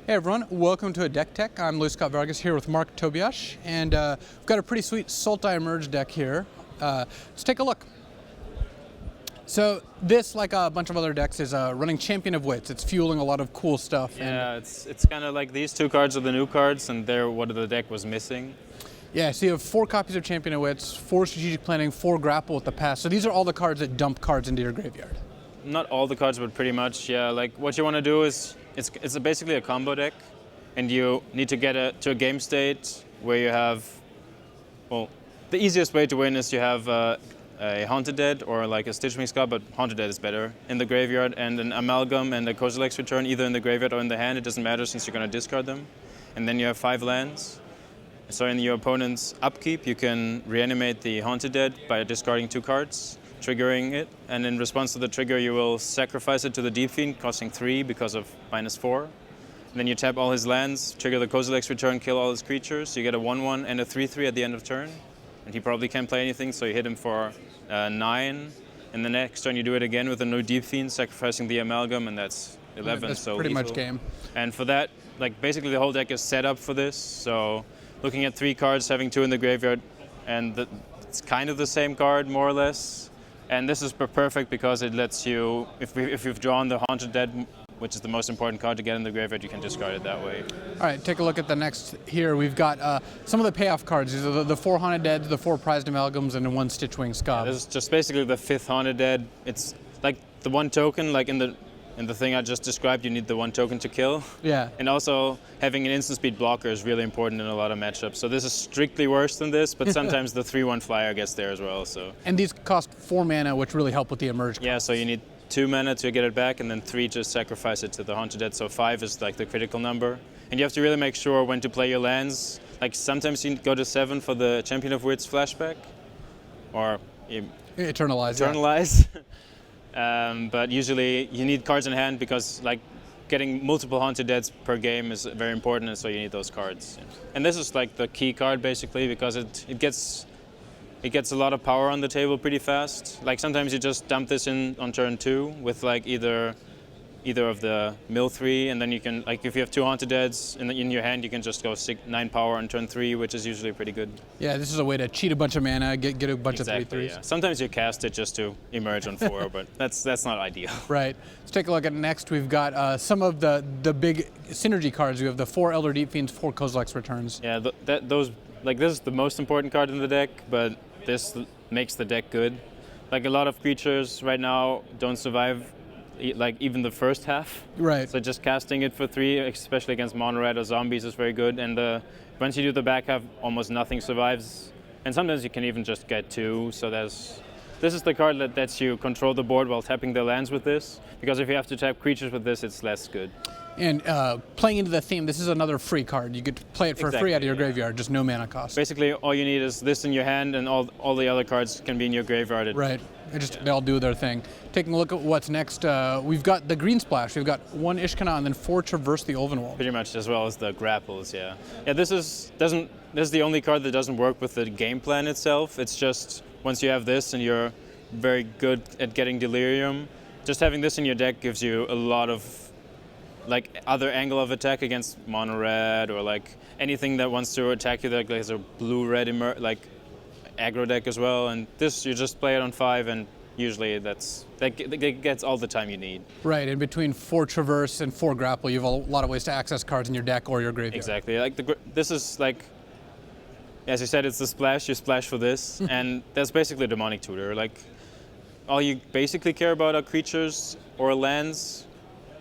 Hey everyone, welcome to A Deck Tech. I'm Luis Scott Vargas here with Marc Tobiasch, and we've got a pretty sweet Sultai Emerge deck here. Let's take a look. So this, like a bunch of other decks, is running Champion of Wits. It's fueling a lot of cool stuff. Yeah, it's kind of like these two cards are the new cards, and they're what the deck was missing. Yeah, so you have 4 copies of Champion of Wits, 4 Strategic Planning, 4 Grapple with the Pass. So these are all the cards that dump cards into your graveyard. Not all the cards, but pretty much, yeah. Like what you want to do is, it's basically a combo deck, and you need to get to a game state where you have, well, the easiest way to win is you have a Haunted Dead or like a Stitch Wing Scar, but Haunted Dead is better in the graveyard, and an Amalgam and a Kozilek's Return either in the graveyard or in the hand. It doesn't matter since you're going to discard them. And then you have 5 lands. So in your opponent's upkeep, you can reanimate the Haunted Dead by discarding 2 cards, triggering it, and in response to the trigger you will sacrifice it to the Deep Fiend, costing 3 because of -4. And then you tap all his lands, trigger the Kozilek's Return, kill all his creatures. You get a 1/1 and a 3/3 at the end of turn. And he probably can't play anything, so you hit him for 9. And the next turn you do it again with a new Deep Fiend, sacrificing the Amalgam, and that's 11. That's so pretty lethal. much game. And for that, like basically the whole deck is set up for this. So looking at 3 cards, having 2 in the graveyard, and it's kind of the same card more or less. And this is perfect because it lets you, if you've drawn the Haunted Dead, which is the most important card to get in the graveyard, you can discard it that way. All right, take a look at the next here. We've got some of the payoff cards. These are the 4 Haunted Deads, the 4 Prized Amalgams, and the 1 Stitch Wing Scar. This is just basically the 5th Haunted Dead. It's like the 1 token, like in the thing I just described, you need the 1 token to kill. Yeah. And also having an instant speed blocker is really important in a lot of matchups. So this is strictly worse than this, but sometimes the 3/1 flyer gets there as well. So. And these cost 4 mana, which really help with the Emerge cards. Yeah, so you need 2 mana to get it back, and then 3 to sacrifice it to the Haunted Dead. So 5 is like the critical number. And you have to really make sure when to play your lands. Like sometimes you go to 7 for the Champion of Wits flashback, or Eternalize. Eternalize. But usually you need cards in hand because like getting multiple Haunted Deads per game is very important, and so you need those cards. And this is like the key card basically because it gets a lot of power on the table pretty fast. Like sometimes you just dump this in on turn 2 with like either of the mill 3, and then you can, like if you have 2 Haunted Deads in your hand, you can just go 9 power on turn 3, which is usually pretty good. Yeah, this is a way to cheat a bunch of mana, get a bunch of 3/3s. Yeah. Sometimes you cast it just to emerge on 4, but that's not ideal. Right. Let's take a look at next. We've got some of the big synergy cards. We have the 4 Elder Deep Fiends, 4 Kozilek's Returns. Yeah, those this is the most important card in the deck, but this makes the deck good. Like a lot of creatures right now don't survive like even the first half. Right. So just casting it for 3, especially against mono red or zombies, is very good. And once you do the back half, almost nothing survives. And sometimes you can even just get 2. So this is the card that lets you control the board while tapping the lands with this. Because if you have to tap creatures with this, it's less good. And playing into the theme, this is another free card. You get to play it for free out of your graveyard, just no mana cost. Basically, all you need is this in your hand, and all the other cards can be in your graveyard. Right. They all do their thing. Taking a look at what's next, we've got the Green Splash. We've got 1 Ishkana and then 4 Traverse the Ulvenwald. Pretty much, as well as the grapples, yeah. Yeah, this is the only card that doesn't work with the game plan itself. It's just once you have this and you're very good at getting Delirium, just having this in your deck gives you a lot of like other angle of attack against mono red or like anything that wants to attack you that has a blue red like aggro deck as well. And this, you just play it on 5, and usually that gets all the time you need. Right, and between 4 Traverse and 4 Grapple, you have a lot of ways to access cards in your deck or your graveyard. Exactly. Like this is like, as you said, it's the splash. You splash for this, and that's basically Demonic Tutor. Like all you basically care about are creatures or lands.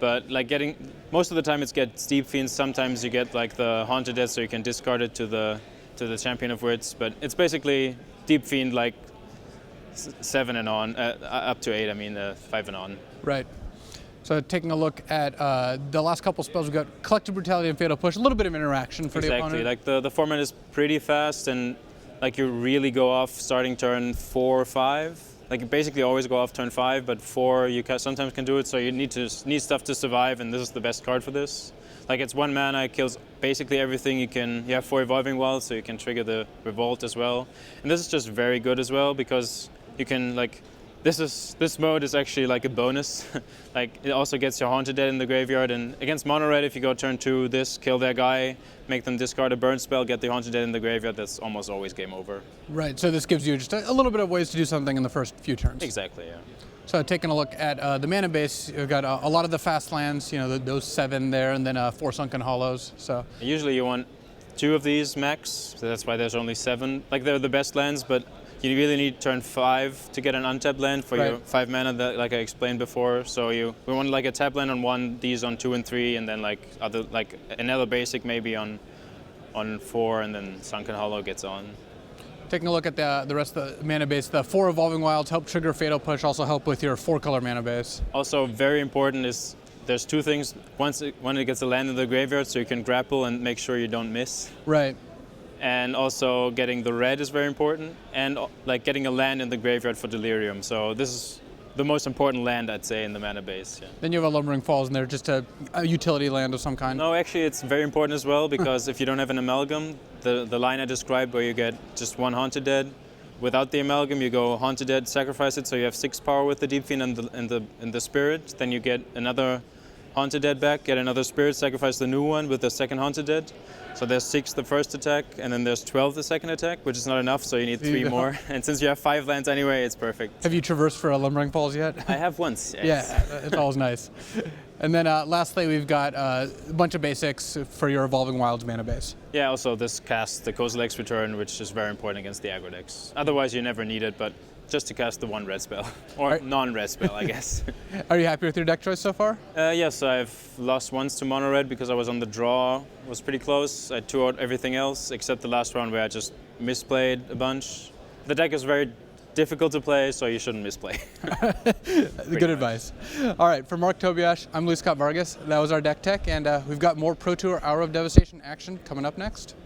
But like most of the time it's get Deep Fiends. Sometimes you get like the Haunted Dead, so you can discard it to the Champion of Wits. But it's basically Deep Fiend like 7 and on, up to 8. I mean 5 and on. Right. So taking a look at the last couple spells, we've got Collective Brutality and Fatal Push. A little bit of interaction for the opponent. Exactly. Like the format is pretty fast, and like you really go off starting turn 4 or 5. Like you basically always go off turn 5, but 4 you sometimes can do it. So you need stuff to survive, and this is the best card for this. Like it's 1 mana, it kills basically everything. You have 4 Evolving Wilds, so you can trigger the Revolt as well. And this is just very good as well because you can like This mode is actually like a bonus. Like it also gets your Haunted Dead in the graveyard, and against mono red, if you go turn 2, this kill their guy, make them discard a burn spell, get the Haunted Dead in the graveyard. That's almost always game over. Right. So this gives you just a little bit of ways to do something in the first few turns. Exactly. Yeah. So taking a look at the mana base, you've got a lot of the fast lands. You know, those 7 there, and then 4 Sunken Hollows. So usually you want 2 of these max, so that's why there's only 7. Like they're the best lands, but you really need turn 5 to get an untapped land for your 5 mana, that, like I explained before. So we want like a tap land on 1, these on 2 and 3, and then like another basic maybe on 4, and then Sunken Hollow gets on. Taking a look at the rest of the mana base, the 4 Evolving Wilds help trigger Fatal Push, also help with your 4-color mana base. Also very important is there's 2 things. When it gets a land in the graveyard, so you can grapple and make sure you don't miss. Right. And also getting the red is very important, and like getting a land in the graveyard for Delirium. So this is the most important land, I'd say, in the mana base. Yeah. Then you have a Lumbering Falls in there, just a utility land of some kind. No, actually it's very important as well, because if you don't have an Amalgam, the line I described where you get just 1 Haunted Dead, without the Amalgam you go Haunted Dead, sacrifice it, so you have 6 power with the Deep Fiend and the Spirit. Then you get another Haunted Dead back, get another Spirit, sacrifice the new one with the second Haunted Dead. So there's 6 the first attack, and then there's 12 the second attack, which is not enough, so you need 3 more. And since you have 5 lands anyway, it's perfect. Have you traversed for a Lumbering Falls yet? I have once, yes. Yeah, it's always nice. And then lastly, we've got a bunch of basics for your Evolving Wilds mana base. Yeah, also this cast, the Kozilek's Return, which is very important against the aggro decks. Otherwise you never need it, but just to cast the 1 red spell, or non-red spell, I guess. Are you happy with your deck choice so far? Yes, I've lost once to mono red because I was on the draw. It was pretty close. I 2-0'd everything else except the last round where I just misplayed a bunch. The deck is very difficult to play, so you shouldn't misplay. Good advice. All right, for Marc Tobiasch, I'm Luis Scott Vargas. That was our deck tech, and we've got more Pro Tour Hour of Devastation action coming up next.